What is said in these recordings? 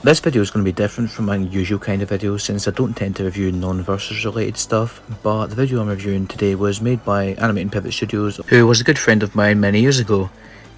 This video is going to be different from my usual kind of video since I don't tend to review non-versus related stuff, but the video I'm reviewing today was made by AnimatingPivotStudios, who was a good friend of mine many years ago.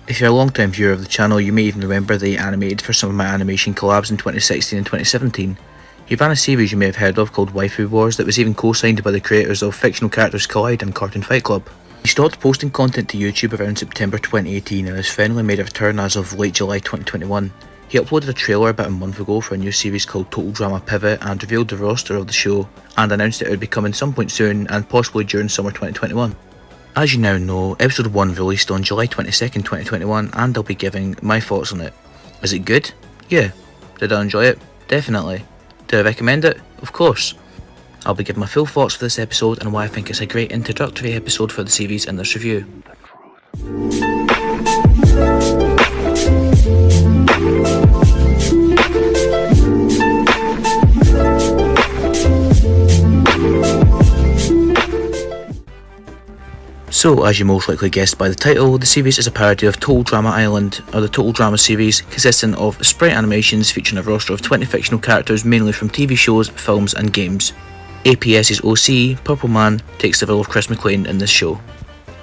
If you're a long time viewer of the channel, you may even remember they animated for some of my animation collabs in 2016 and 2017. He ran a series you may have heard of called Waifu Wars that was even co-signed by the creators of Fictional Characters Collide and Cartoon Fight Club. He stopped posting content to YouTube around September 2018 and has finally made a return as of late July 2021. He uploaded a trailer about a month ago for a new series called Total Drama Pivot and revealed the roster of the show and announced that it would be coming some point soon and possibly during summer 2021. As you now know, episode 1 released on July 22nd, 2021 and I'll be giving my thoughts on it. Is it good? Yeah. Did I enjoy it? Definitely. Do I recommend it? Of course. I'll be giving my full thoughts for this episode and why I think it's a great introductory episode for the series in this review. So, as you most likely guessed by the title, the series is a parody of Total Drama Island, or the Total Drama series, consisting of sprite animations featuring a roster of 20 fictional characters mainly from TV shows, films and games. APS's OC, Purple Man, takes the role of Chris McLean in this show.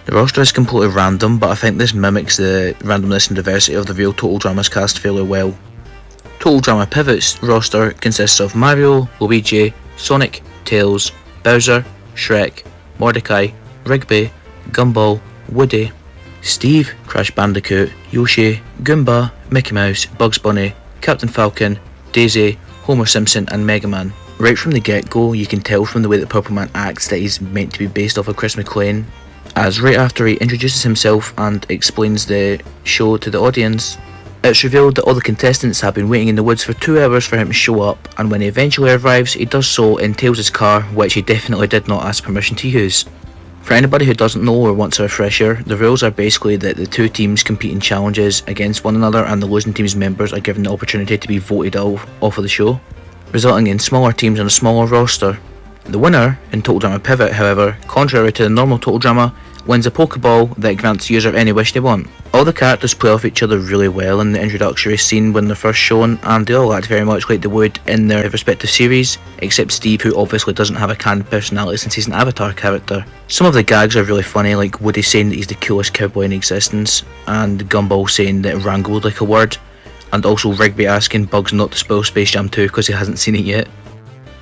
The roster is completely random, but I think this mimics the randomness and diversity of the real Total Drama's cast fairly well. Total Drama Pivot's roster consists of Mario, Luigi, Sonic, Tails, Bowser, Shrek, Mordecai, Rigby, Gumball, Woody, Steve, Crash Bandicoot, Yoshi, Goomba, Mickey Mouse, Bugs Bunny, Captain Falcon, Daisy, Homer Simpson and Mega Man. Right from the get-go, you can tell from the way that Purple Man acts that he's meant to be based off of Chris McLean, as right after he introduces himself and explains the show to the audience, it's revealed that all the contestants have been waiting in the woods for 2 hours for him to show up, and when he eventually arrives, he does so in Tails' car, which he definitely did not ask permission to use. For anybody who doesn't know or wants a refresher, the rules are basically that the two teams compete in challenges against one another and the losing team's members are given the opportunity to be voted off of the show, resulting in smaller teams on a smaller roster. The winner in Total Drama Pivot, however, contrary to the normal Total Drama, wins a Pokeball that grants the user any wish they want. All the characters play off each other really well in the introductory scene when they're first shown, and they all act very much like they would in their respective series, except Steve, who obviously doesn't have a canned personality since he's an Avatar character. Some of the gags are really funny, like Woody saying that he's the coolest cowboy in existence, and Gumball saying that Rango would like a word, and also Rigby asking Bugs not to spoil Space Jam 2 because he hasn't seen it yet.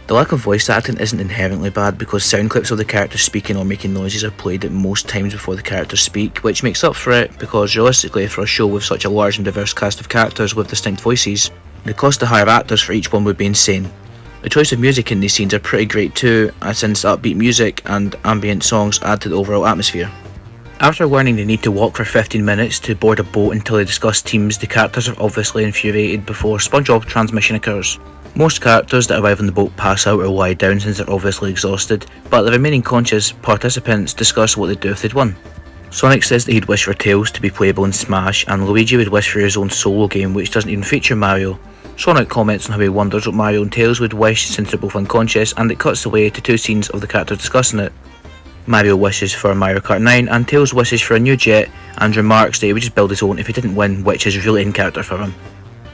The lack of voice acting isn't inherently bad because sound clips of the characters speaking or making noises are played at most times before the characters speak, which makes up for it because realistically for a show with such a large and diverse cast of characters with distinct voices, the cost to hire actors for each one would be insane. The choice of music in these scenes are pretty great too, since upbeat music and ambient songs add to the overall atmosphere. After learning they need to walk for 15 minutes to board a boat until they discuss teams, the characters are obviously infuriated before SpongeBob transmission occurs. Most characters that arrive on the boat pass out or lie down since they're obviously exhausted, but the remaining conscious participants discuss what they'd do if they'd won. Sonic says that he'd wish for Tails to be playable in Smash, and Luigi would wish for his own solo game which doesn't even feature Mario. Sonic comments on how he wonders what Mario and Tails would wish since they're both unconscious, and it cuts away to 2 scenes of the characters discussing it. Mario wishes for Mario Kart 9 and Tails wishes for a new jet and remarks that he would just build his own if he didn't win, which is really in character for him.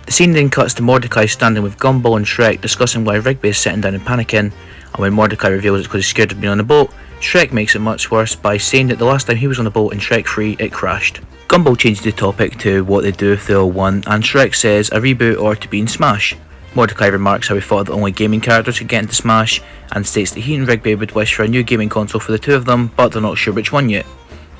The scene then cuts to Mordecai standing with Gumball and Shrek discussing why Rigby is sitting down and panicking, and when Mordecai reveals it's because he's scared of being on the boat, Shrek makes it much worse by saying that the last time he was on a boat in Shrek 3 it crashed. Gumball changes the topic to what they do if they all won, and Shrek says a reboot or to be in Smash. Mordecai remarks how he thought that only gaming characters could get into Smash, and states that he and Rigby would wish for a new gaming console for the two of them, but they're not sure which one yet.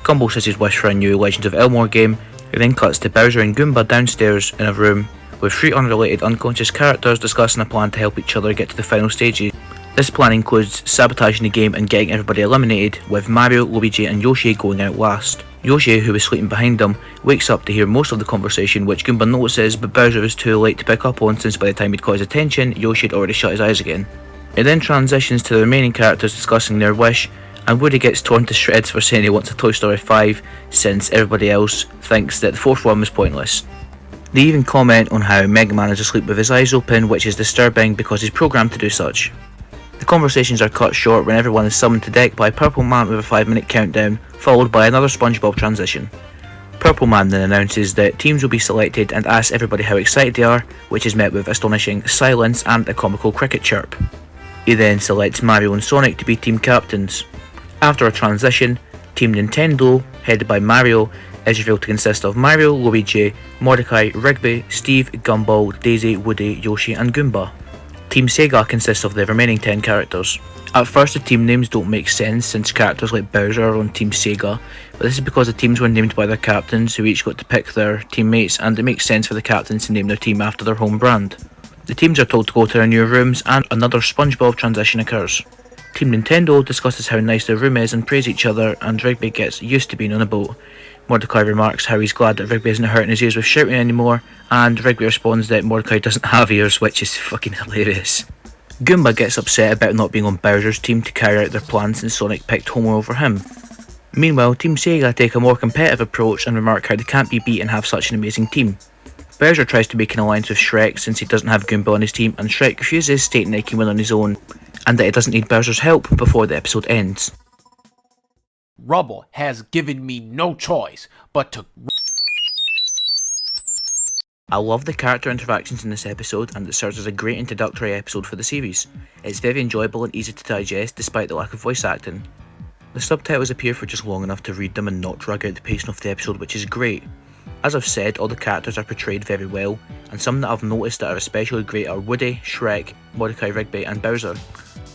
Gumball says he'd wish for a new Legends of Elmore game, who then cuts to Bowser and Goomba downstairs in a room with 3 unrelated unconscious characters discussing a plan to help each other get to the final stages. This plan includes sabotaging the game and getting everybody eliminated, with Mario, Luigi and Yoshi going out last. Yoshi, who was sleeping behind them, wakes up to hear most of the conversation, which Goomba notices, but Bowser is too late to pick up on since by the time he'd caught his attention, Yoshi had already shut his eyes again. It then transitions to the remaining characters discussing their wish, and Woody gets torn to shreds for saying he wants a Toy Story 5 since everybody else thinks that the 4th one was pointless. They even comment on how Mega Man is asleep with his eyes open, which is disturbing because he's programmed to do such. The conversations are cut short when everyone is summoned to deck by Purple Man with a 5-minute countdown, followed by another SpongeBob transition. Purple Man then announces that teams will be selected and asks everybody how excited they are, which is met with astonishing silence and a comical cricket chirp. He then selects Mario and Sonic to be team captains. After a transition, Team Nintendo, headed by Mario, is revealed to consist of Mario, Luigi, Mordecai, Rigby, Steve, Gumball, Daisy, Woody, Yoshi and Goomba. Team Sega consists of the remaining 10 characters. At first the team names don't make sense since characters like Bowser are on Team Sega, but this is because the teams were named by their captains who each got to pick their teammates, and it makes sense for the captains to name their team after their home brand. The teams are told to go to their new rooms and another SpongeBob transition occurs. Team Nintendo discusses how nice their room is and praise each other, and Rigby gets used to being on a boat. Mordecai remarks how he's glad that Rigby isn't hurting his ears with shouting anymore, and Rigby responds that Mordecai doesn't have ears, which is fucking hilarious. Goomba gets upset about not being on Bowser's team to carry out their plans since Sonic picked Homer over him. Meanwhile, Team Sega take a more competitive approach and remark how they can't be beat and have such an amazing team. Bowser tries to make an alliance with Shrek since he doesn't have Goomba on his team, and Shrek refuses, stating that he can win on his own, and that he doesn't need Bowser's help before the episode ends. Rubble has given me no choice but to... I love the character interactions in this episode, and it serves as a great introductory episode for the series. It's very enjoyable and easy to digest despite the lack of voice acting. The subtitles appear for just long enough to read them and not drag out the pacing of the episode, which is great. As I've said, all the characters are portrayed very well, and some that I've noticed that are especially great are Woody, Shrek, Mordecai, Rigby and Bowser.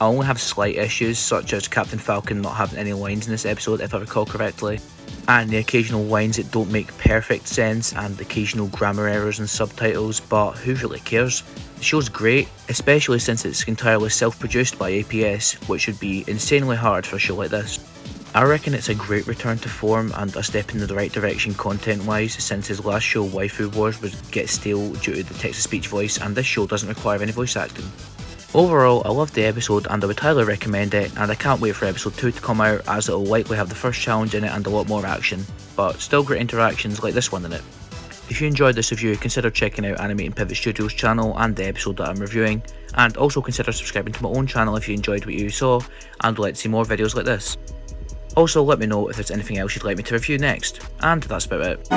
I only have slight issues, such as Captain Falcon not having any lines in this episode if I recall correctly, and the occasional lines that don't make perfect sense, and occasional grammar errors and subtitles, but who really cares? The show's great, especially since it's entirely self-produced by APS, which would be insanely hard for a show like this. I reckon it's a great return to form and a step in the right direction content-wise, since his last show Waifu Wars would get stale due to the text-to-speech voice, and this show doesn't require any voice acting. Overall, I loved the episode and I would highly recommend it, and I can't wait for episode 2 to come out, as it will likely have the first challenge in it and a lot more action, but still great interactions like this one in it. If you enjoyed this review, consider checking out AnimatingPivotStudios channel and the episode that I'm reviewing, and also consider subscribing to my own channel if you enjoyed what you saw and would like to see more videos like this. Also, let me know if there's anything else you'd like me to review next, and that's about it.